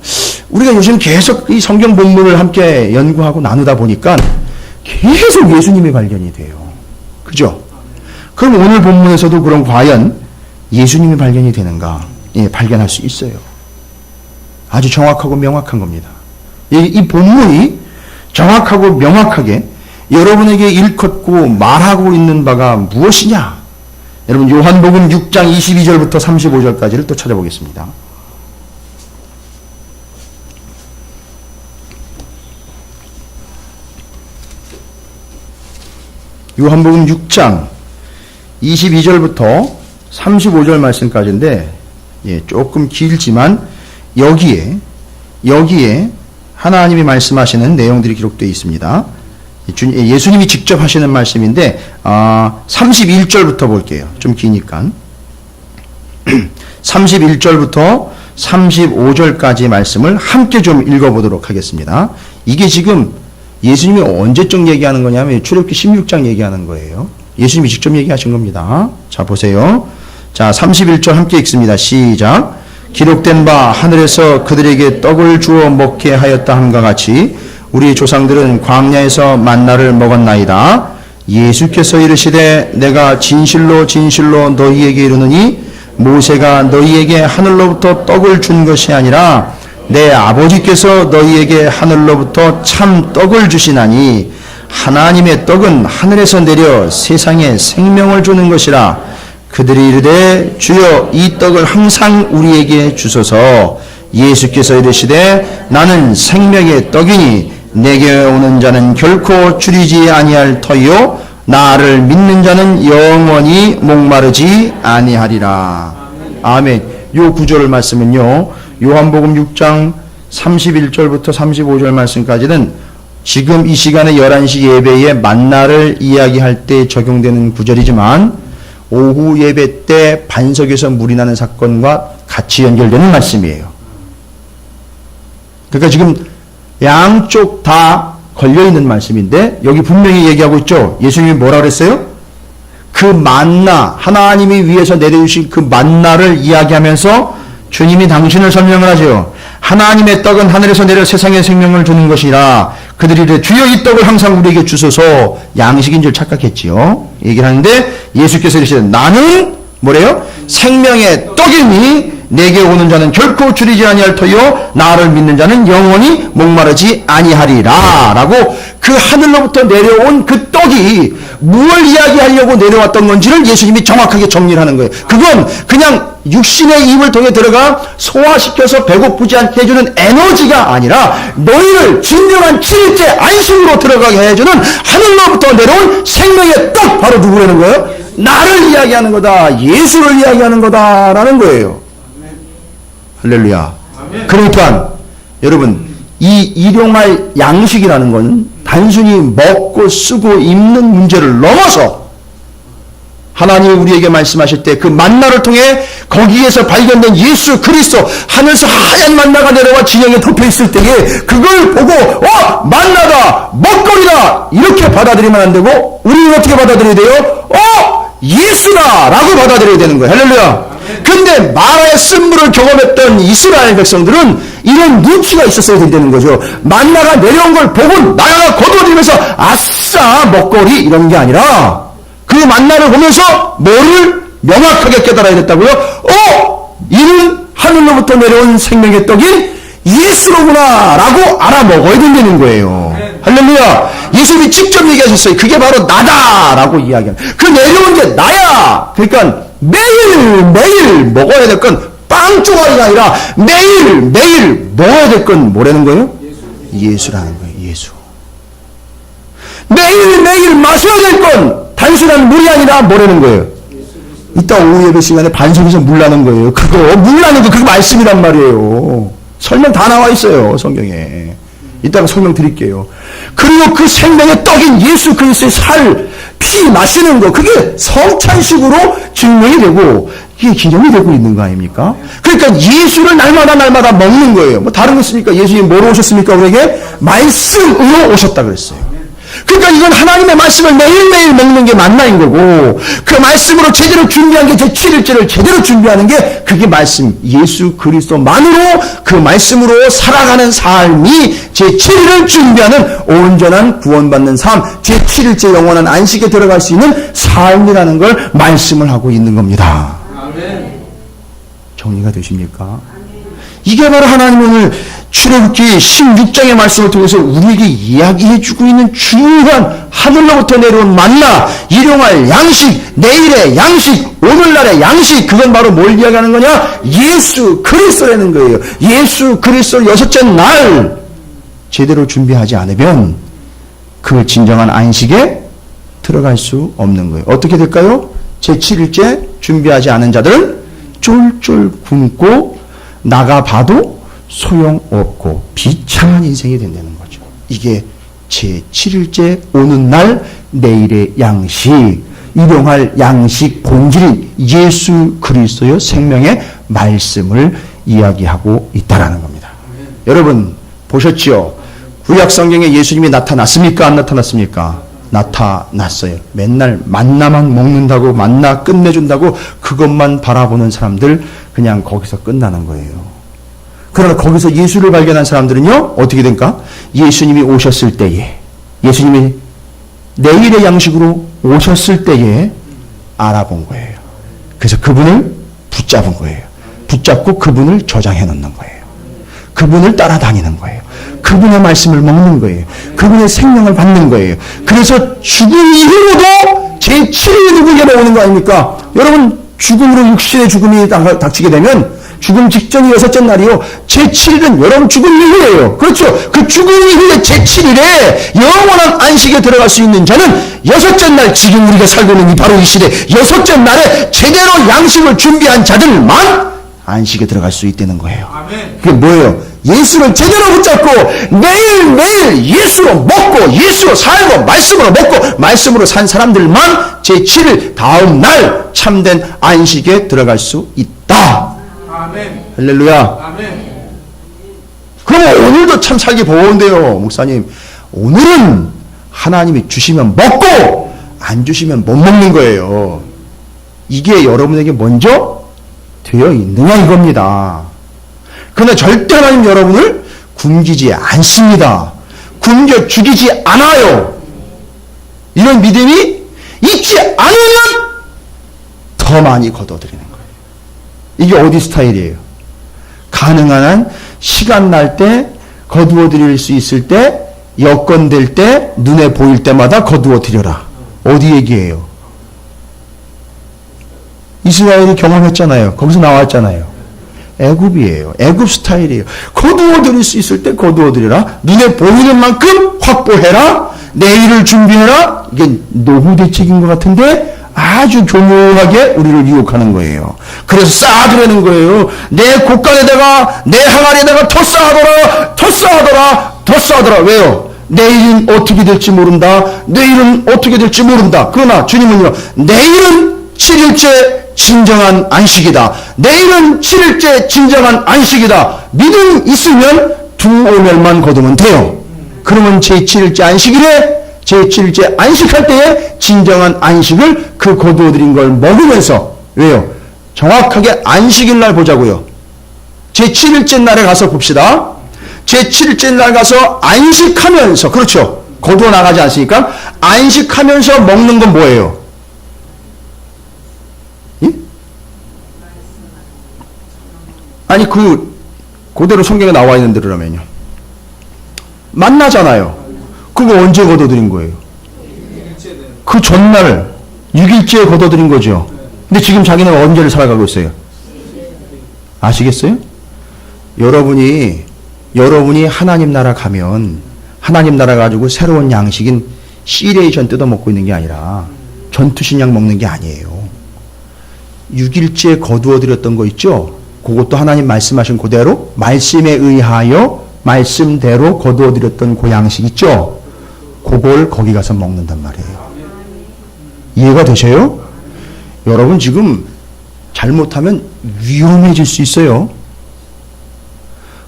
우리가 요즘 계속 이 성경 본문을 함께 연구하고 나누다 보니까 계속 예수님이 발견이 돼요. 그죠? 그럼 오늘 본문에서도 그럼 과연 예수님이 발견이 되는가? 예, 발견할 수 있어요. 아주 정확하고 명확한 겁니다. 이 본문이 정확하고 명확하게 여러분에게 일컫고 말하고 있는 바가 무엇이냐? 여러분 요한복음 6장 22절부터 35절까지를 또 찾아보겠습니다. 요한복음 6장 22절부터 35절 말씀까지인데 조금 길지만 여기에 하나님이 말씀하시는 내용들이 기록되어 있습니다. 예수님이 직접 하시는 말씀인데 31절부터 볼게요. 좀 기니까 31절부터 35절까지 말씀을 함께 좀 읽어보도록 하겠습니다. 이게 지금 예수님이 언제적 얘기하는 거냐면 출애굽기 16장 얘기하는 거예요. 예수님이 직접 얘기하신 겁니다. 자, 보세요. 자, 31절 함께 읽습니다. 시작. 기록된 바 하늘에서 그들에게 떡을 주어 먹게 하였다 함과 같이 우리 조상들은 광야에서 만나를 먹었나이다. 예수께서 이르시되 내가 진실로 진실로 너희에게 이르노니 모세가 너희에게 하늘로부터 떡을 준 것이 아니라 내 아버지께서 너희에게 하늘로부터 참 떡을 주시나니 하나님의 떡은 하늘에서 내려 세상에 생명을 주는 것이라. 그들이 이르되 주여 이 떡을 항상 우리에게 주소서. 예수께서 이르시되 나는 생명의 떡이니 내게 오는 자는 결코 줄이지 아니할 터이요 나를 믿는 자는 영원히 목마르지 아니하리라. 아멘. 요 구절을 말씀은요, 요한복음 6장 31절부터 35절 말씀까지는 지금 이 시간에 11시 예배에 만나를 이야기할 때 적용되는 구절이지만 오후 예배 때 반석에서 물이 나는 사건과 같이 연결되는 말씀이에요. 그러니까 지금 양쪽 다 걸려있는 말씀인데 여기 분명히 얘기하고 있죠. 예수님이 뭐라 그랬어요? 그 만나, 하나님이 위에서 내려주신 그 만나를 이야기하면서 주님이 당신을 설명을 하죠. 하나님의 떡은 하늘에서 내려 세상에 생명을 주는 것이라. 그들이 이르되 주여 이 떡을 항상 우리에게 주소서. 양식인 줄 착각했지요. 얘기를 하는데 예수께서 이르시되 나는 뭐래요? 생명의 떡이니 내게 오는 자는 결코 줄이지 아니할 터요 나를 믿는 자는 영원히 목마르지 아니하리라. 라고 그 하늘로부터 내려온 그 떡이 무엇을 이야기하려고 내려왔던 건지를 예수님이 정확하게 정리를 하는 거예요. 그건 그냥 육신의 입을 통해 들어가 소화시켜서 배고프지 않게 해주는 에너지가 아니라 너희를 진정한 7일째 안식으로 들어가게 해주는 하늘로부터 내려온 생명의 떡, 바로 누구라는 거예요? 나를 이야기하는 거다. 예수를 이야기하는 거다라는 거예요. 할렐루야. 그러니까 여러분, 이 일용할 양식이라는 건 단순히 먹고 쓰고 입는 문제를 넘어서 하나님이 우리에게 말씀하실 때 그 만나를 통해 거기에서 발견된 예수 그리스도, 하늘에서 하얀 만나가 내려와 진영에 덮여 있을 때에 그걸 보고 만나다, 먹거리다 이렇게 받아들이면 안 되고 우리는 어떻게 받아들여야 돼요? 예수다 라고 받아들여야 되는 거예요. 할렐루야. 근데 마라의 쓴물을 경험했던 이스라엘 백성들은 이런 눈치가 있었어야 된다는 거죠. 만나가 내려온 걸 보고 나라가 거두어지면서 아싸 먹거리 이런 게 아니라 그 만나를 보면서 뭐를 명확하게 깨달아야 됐다고요? 이는 하늘로부터 내려온 생명의 떡인 예수로구나 라고 알아먹어야 된다는 거예요. 할렐루야. 예수님이 직접 얘기하셨어요. 그게 바로 나다 라고 이야기합니다. 그 내려온 게 나야. 그러니까 매일 먹어야 될 건 빵 조각이 아니라 매일 먹어야 될 건 뭐라는 거예요? 예수라는 거예요. 예수. 매일 마셔야 될 건 단순한 물이 아니라 뭐라는 거예요? 이따 오후 예배 시간에 반석에서 물 나는 거예요. 물 나는 거 그거 말씀이란 말이에요. 설명 다 나와 있어요. 성경에. 이따가 설명 드릴게요. 그리고 그 생명의 떡인 예수 그리스도의 살, 피 마시는 거, 그게 성찬식으로 증명이 되고 이게 기념이 되고 있는 거 아닙니까? 그러니까 예수를 날마다 먹는 거예요. 뭐 다른 거 있습니까? 예수님 뭐로 오셨습니까? 우리에게 말씀으로 오셨다 그랬어요. 그러니까 이건 하나님의 말씀을 매일매일 먹는 게 만나인 거고, 그 말씀으로 제대로 준비한 게 제7일째를 제대로 준비하는 게 그게 말씀, 예수 그리스도만으로 그 말씀으로 살아가는 삶이 제7일을 준비하는 온전한 구원받는 삶, 제7일째 영원한 안식에 들어갈 수 있는 삶이라는 걸 말씀을 하고 있는 겁니다. 아멘. 정리가 되십니까? 이게 바로 하나님 오늘 출애굽기 16장의 말씀을 통해서 우리에게 이야기해주고 있는 중요한 하늘로부터 내려온 만나, 일용할 양식, 내일의 양식, 오늘날의 양식, 그건 바로 뭘 이야기하는 거냐? 예수 그리스도라는 거예요. 예수 그리스도를 여섯째 날 제대로 준비하지 않으면 그 진정한 안식에 들어갈 수 없는 거예요. 어떻게 될까요? 제7일째 준비하지 않은 자들은 쫄쫄 굶고 나가봐도 소용없고 비참한 인생이 된다는 거죠. 이게 제7일째 오는 날 내일의 양식, 일용할 양식 본질인 예수 그리스도의 생명의 말씀을 이야기하고 있다라는 겁니다. 여러분 보셨지요? 구약 성경에 예수님이 나타났습니까? 안 나타났습니까? 나타났어요. 맨날 만나만 먹는다고, 만나 끝내준다고 그것만 바라보는 사람들 그냥 거기서 끝나는 거예요. 그러나 거기서 예수를 발견한 사람들은요, 어떻게 된가? 예수님이 오셨을 때에, 예수님이 내일의 양식으로 오셨을 때에 알아본 거예요. 그래서 그분을 붙잡은 거예요. 붙잡고 그분을 저장해 놓는 거예요. 그분을 따라다니는 거예요. 그분의 말씀을 먹는 거예요. 그분의 생명을 받는 거예요. 그래서 죽음 이후로도 제7일이 누구에게로 오는 거 아닙니까? 여러분, 죽음으로 육신의 죽음이 닥치게 되면 죽음 직전이 여섯째 날이요. 제7일은 여러분 죽음 이후예요. 그렇죠. 그 죽음 이후에 제7일에 영원한 안식에 들어갈 수 있는 자는 여섯째 날, 지금 우리가 살고 있는 이 바로 이 시대 여섯째 날에 제대로 양식을 준비한 자들만 안식에 들어갈 수 있다는 거예요. 아멘. 그게 뭐예요? 예수를 제대로 붙잡고 매일매일 예수로 먹고 예수로 살고 말씀으로 먹고 말씀으로 산 사람들만 제7일 다음 날 참된 안식에 들어갈 수 있다. 아멘. 할렐루야. 아멘. 그럼 오늘도 참 살기 버거운데요, 목사님. 오늘은 하나님이 주시면 먹고 안 주시면 못 먹는 거예요. 이게 여러분에게 먼저 되어 있느냐 이겁니다. 그러나 절대 하나님 여러분을 굶기지 않습니다. 굶겨 죽이지 않아요. 이런 믿음이 있지 않으면 더 많이 거둬들이는 거예요. 이게 어디 스타일이에요? 가능한 한 시간 날 때 거두어 드릴 수 있을 때 여건 될 때 눈에 보일 때마다 거두어 드려라. 어디 얘기예요? 이스라엘이 경험했잖아요. 거기서 나왔잖아요. 애굽이에요. 애굽 스타일이에요. 거두어 드릴 수 있을 때 거두어 드려라. 눈에 보이는 만큼 확보해라. 내일을 준비해라. 이게 노후 대책인 것 같은데 아주 교묘하게 우리를 유혹하는 거예요. 그래서 쌓아두라는 거예요. 내 곳간에다가 내 항아리에다가 더 쌓아둬라. 더 쌓아둬라. 더 쌓아둬라. 왜요? 내일은 어떻게 될지 모른다. 내일은 어떻게 될지 모른다. 그러나 주님은요. 내일은 7일째 진정한 안식이다. 내일은 7일째 진정한 안식이다. 믿음 있으면 두 오멜만 거두면 돼요. 그러면 제7일째 안식일에 제7일째 안식할 때에 진정한 안식을 그 거두어드린 걸 먹으면서 왜요? 정확하게 안식일 날 보자고요. 제7일째 날에 가서 봅시다. 제7일째 날 가서 안식하면서 그렇죠. 거두어 나가지 않으니까 안식하면서 먹는 건 뭐예요? 아니 그대로 성경에 나와 있는 대로라면요. 만나잖아요. 그거 언제 거둬들인 거예요? 그 전날 6일째에 거둬들인 거죠. 근데 지금 자기는 언제를 살아가고 있어요? 아시겠어요? 여러분이 하나님 나라 가면 하나님 나라 가지고 새로운 양식인 시레이션 뜯어먹고 있는 게 아니라 전투신약 먹는 게 아니에요. 6일째 거두어드렸던 거 있죠? 그것도 하나님 말씀하신 그대로 말씀에 의하여 말씀대로 거두어드렸던 그 양식 있죠? 그걸 거기 가서 먹는단 말이에요. 이해가 되세요? 여러분 지금 잘못하면 위험해질 수 있어요.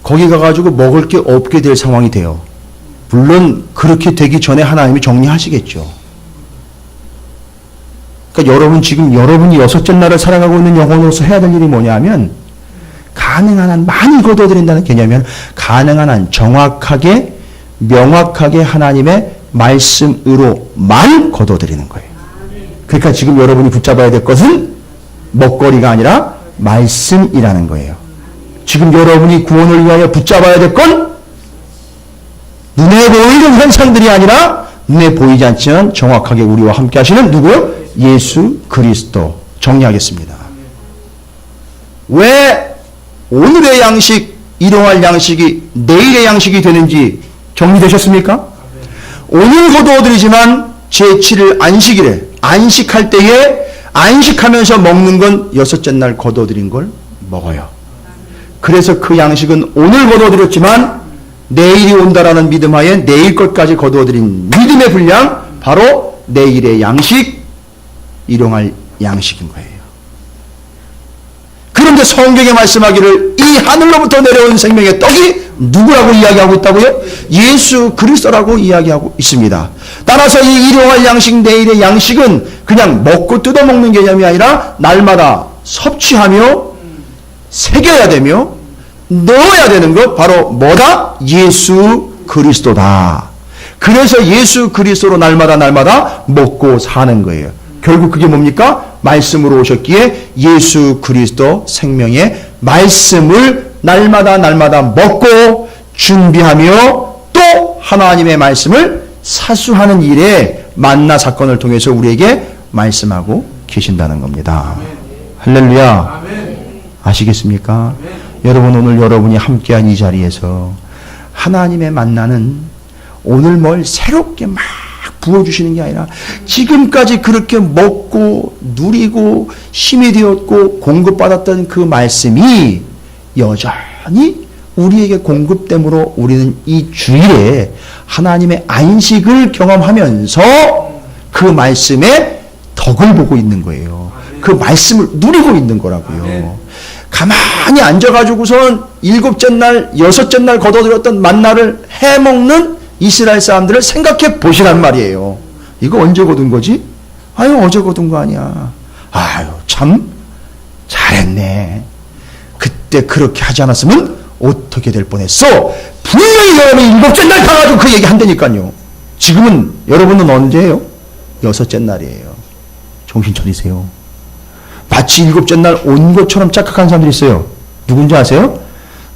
거기 가가지고 먹을 게 없게 될 상황이 돼요. 물론 그렇게 되기 전에 하나님이 정리하시겠죠. 그러니까 여러분 지금 여러분이 여섯째 날을 살아가고 있는 영혼으로서 해야 될 일이 뭐냐면 가능한 한 많이 거둬들인다는 개념이면 가능한 한 정확하게 명확하게 하나님의 말씀으로만 거둬들이는 거예요. 그러니까 지금 여러분이 붙잡아야 될 것은 먹거리가 아니라 말씀이라는 거예요. 지금 여러분이 구원을 위하여 붙잡아야 될 건 눈에 보이는 현상들이 아니라 눈에 보이지 않지만 정확하게 우리와 함께 하시는 누구요? 예수 그리스도. 정리하겠습니다. 왜 오늘의 양식, 일용할 양식이 내일의 양식이 되는지 정리되셨습니까? 오늘 거두어드리지만 제7일 안식일에 안식할 때에 안식하면서 먹는 건 여섯째 날 거두어드린 걸 먹어요. 그래서 그 양식은 오늘 거두어드렸지만 내일이 온다라는 믿음하에 내일 것까지 거두어드린 믿음의 분량 바로 내일의 양식, 일용할 양식인 거예요. 그럼 그런데 성경에 말씀하기를 이 하늘로부터 내려온 생명의 떡이 누구라고 이야기하고 있다고요? 예수 그리스도라고 이야기하고 있습니다. 따라서 이 일용할 양식, 내일의 양식은 그냥 먹고 뜯어먹는 개념이 아니라 날마다 섭취하며 새겨야 되며 넣어야 되는 것, 바로 뭐다? 예수 그리스도다. 그래서 예수 그리스도로 날마다 먹고 사는 거예요. 결국 그게 뭡니까? 말씀으로 오셨기에 예수 그리스도 생명의 말씀을 날마다 먹고 준비하며 또 하나님의 말씀을 사수하는 일에 만나 사건을 통해서 우리에게 말씀하고 계신다는 겁니다. 할렐루야. 아시겠습니까? 여러분, 오늘 여러분이 함께한 이 자리에서 하나님의 만나는 오늘 뭘 새롭게 막 부어주시는 게 아니라 지금까지 그렇게 먹고 누리고 힘이 되었고 공급받았던 그 말씀이 여전히 우리에게 공급됨으로 우리는 이 주일에 하나님의 안식을 경험하면서 그 말씀의 덕을 보고 있는 거예요. 그 말씀을 누리고 있는 거라고요. 가만히 앉아가지고선 일곱째 날, 여섯째 날 거둬들였던 만나를 해먹는 이스라엘 사람들을 생각해 보시란 말이에요. 이거 언제 거둔 거지? 아유, 어제 거둔 거 아니야. 아유, 참 잘했네. 그때 그렇게 하지 않았으면 어떻게 될 뻔했어. 분명히 여러분이 일곱째 날 가가지고 그 얘기 한다니까요. 지금은 여러분은 언제예요? 여섯째 날이에요. 정신 차리세요. 마치 일곱째 날 온 것처럼 착각한 사람들이 있어요. 누군지 아세요?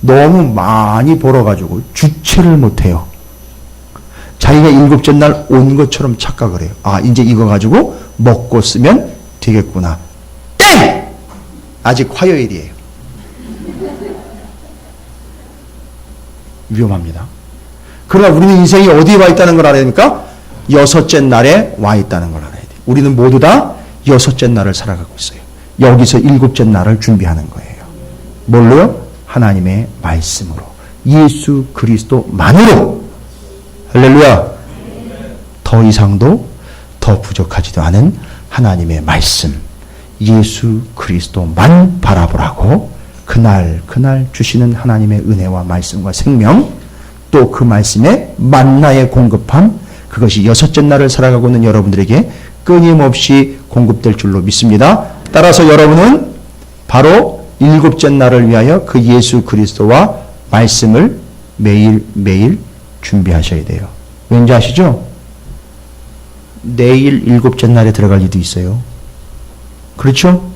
너무 많이 벌어가지고 주체를 못해요. 자기가 일곱째 날 온 것처럼 착각을 해요. 아, 이제 이거 가지고 먹고 쓰면 되겠구나. 땡! 아직 화요일이에요. 위험합니다. 그러나 우리는 인생이 어디에 와 있다는 걸 알아야 됩니까? 여섯째 날에 와 있다는 걸 알아야 돼요. 우리는 모두 다 여섯째 날을 살아가고 있어요. 여기서 일곱째 날을 준비하는 거예요. 뭘로요? 하나님의 말씀으로. 예수 그리스도만으로. 할렐루야. 더 이상도 더 부족하지도 않은 하나님의 말씀. 예수 그리스도만 바라보라고 그날 주시는 하나님의 은혜와 말씀과 생명, 또 그 말씀의 만나의 공급함, 그것이 여섯째 날을 살아가고 있는 여러분들에게 끊임없이 공급될 줄로 믿습니다. 따라서 여러분은 바로 일곱째 날을 위하여 그 예수 그리스도와 말씀을 매일 준비하셔야 돼요. 왠지 아시죠? 내일 일곱째 날에 들어갈 일도 있어요. 그렇죠?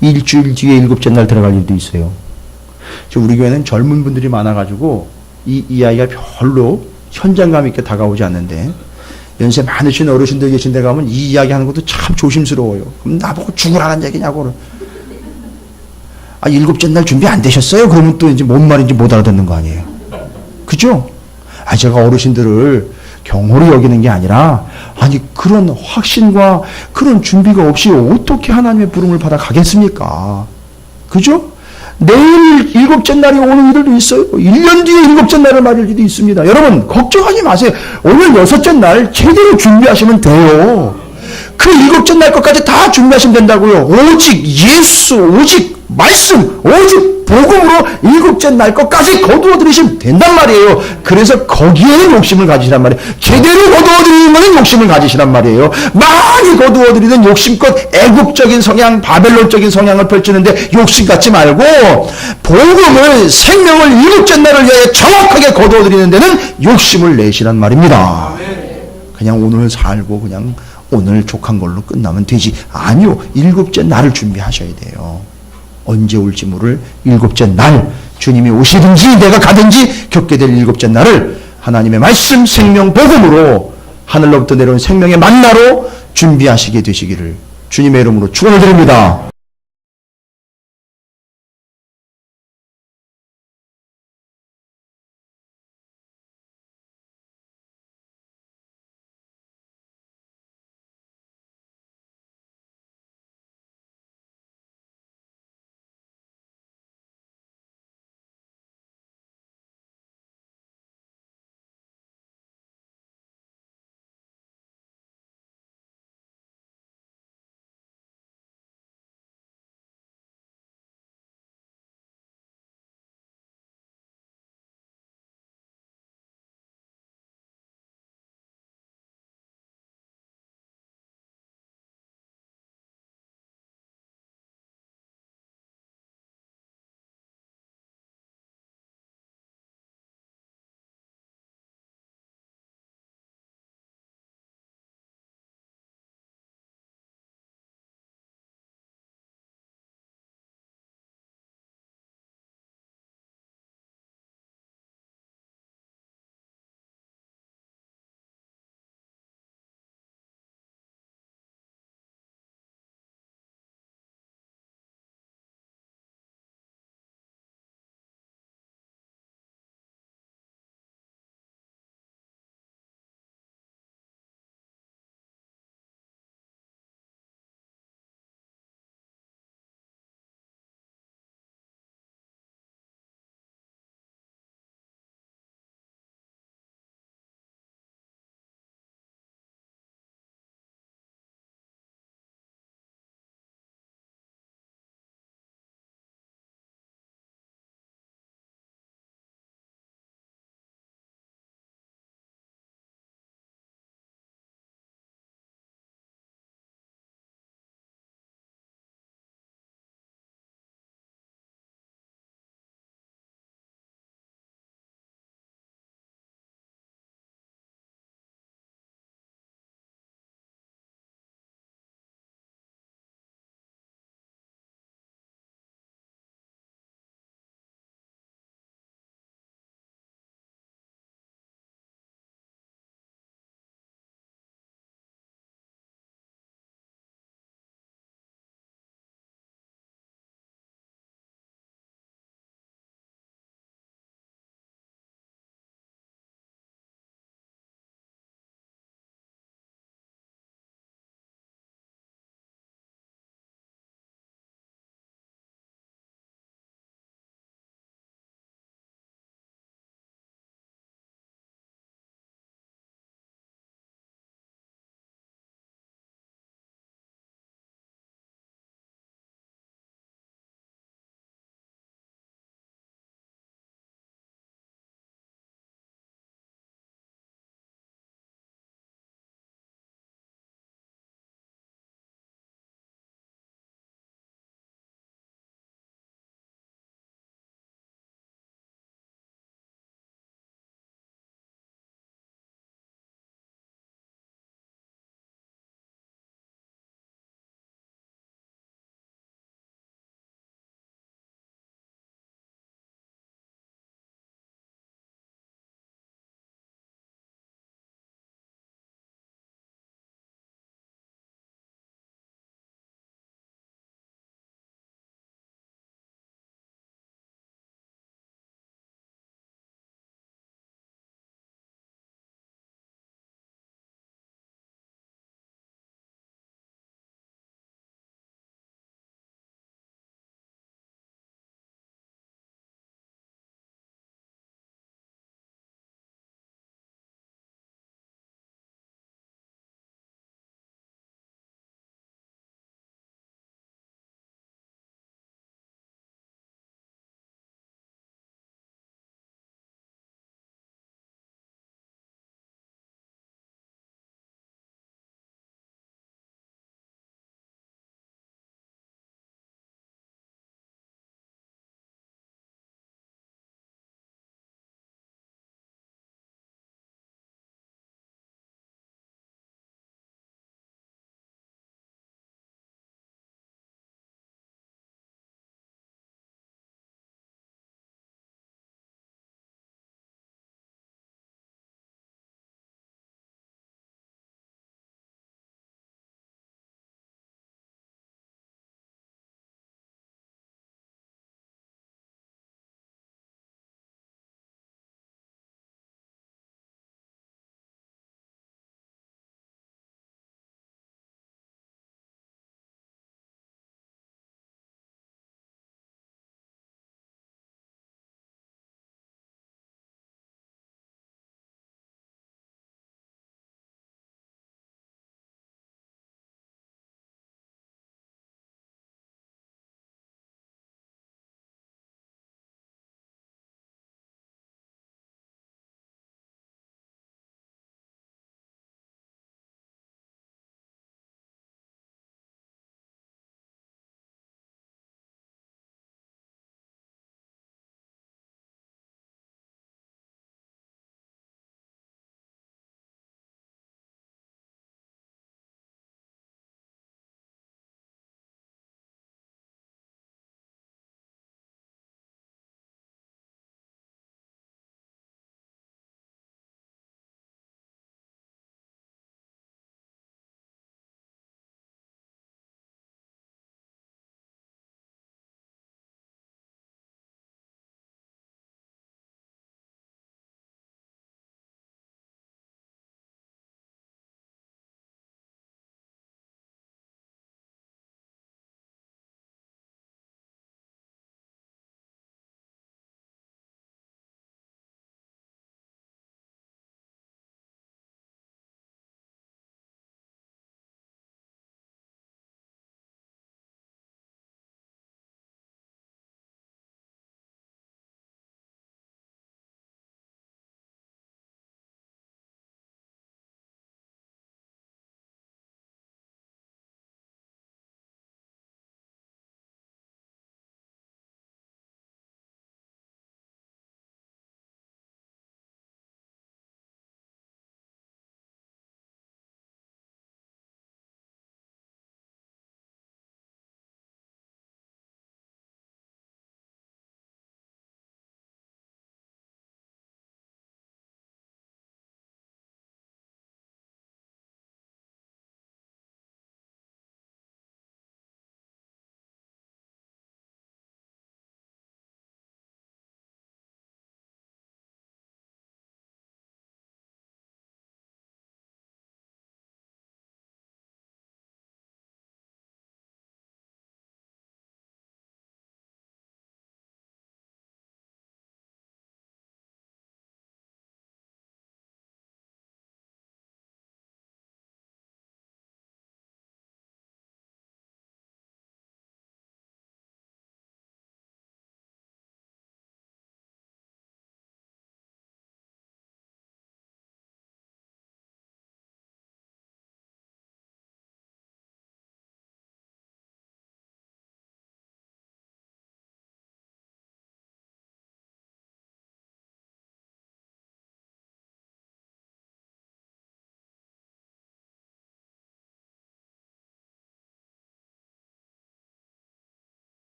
일주일 뒤에 일곱째 날 들어갈 일도 있어요. 우리 교회는 젊은 분들이 많아가지고 이 이야기가 별로 현장감 있게 다가오지 않는데, 연세 많으신 어르신들 계신 데 가면 이 이야기 하는 것도 참 조심스러워요. 그럼 나보고 죽으라는 얘기냐고. 아, 일곱째 날 준비 안 되셨어요? 그러면 또 이제 뭔 말인지 못 알아듣는 거 아니에요. 그죠? 아, 제가 어르신들을 경홀히 여기는 게 아니라, 아니, 그런 확신과 그런 준비가 없이 어떻게 하나님의 부름을 받아 가겠습니까? 그죠? 내일 일곱째 날이 오는 일도 있어요. 1년 뒤에 일곱째 날을 맞을 일도 있습니다. 여러분, 걱정하지 마세요. 오늘 여섯째 날 제대로 준비하시면 돼요. 그 일곱째 날 것까지 다 준비하시면 된다고요. 오직 예수, 오직 말씀, 오직 복음으로 일곱째 날 것까지 거두어들이시면 된단 말이에요. 그래서 거기에는 욕심을 가지시란 말이에요. 제대로 거두어들이는 것은 욕심을 가지시란 말이에요. 많이 거두어들이는 욕심껏 애국적인 성향, 바벨론적인 성향을 펼치는데 욕심 갖지 말고 복음을, 생명을 일곱째 날을 위해 정확하게 거두어들이는 데는 욕심을 내시란 말입니다. 그냥 오늘 살고 그냥 오늘 족한 걸로 끝나면 되지. 아니요. 일곱째 날을 준비하셔야 돼요. 언제 올지 모를 일곱째 날, 주님이 오시든지 내가 가든지 겪게 될 일곱째 날을 하나님의 말씀, 생명, 복음으로 하늘로부터 내려온 생명의 만나로 준비하시게 되시기를 주님의 이름으로 축원을 드립니다.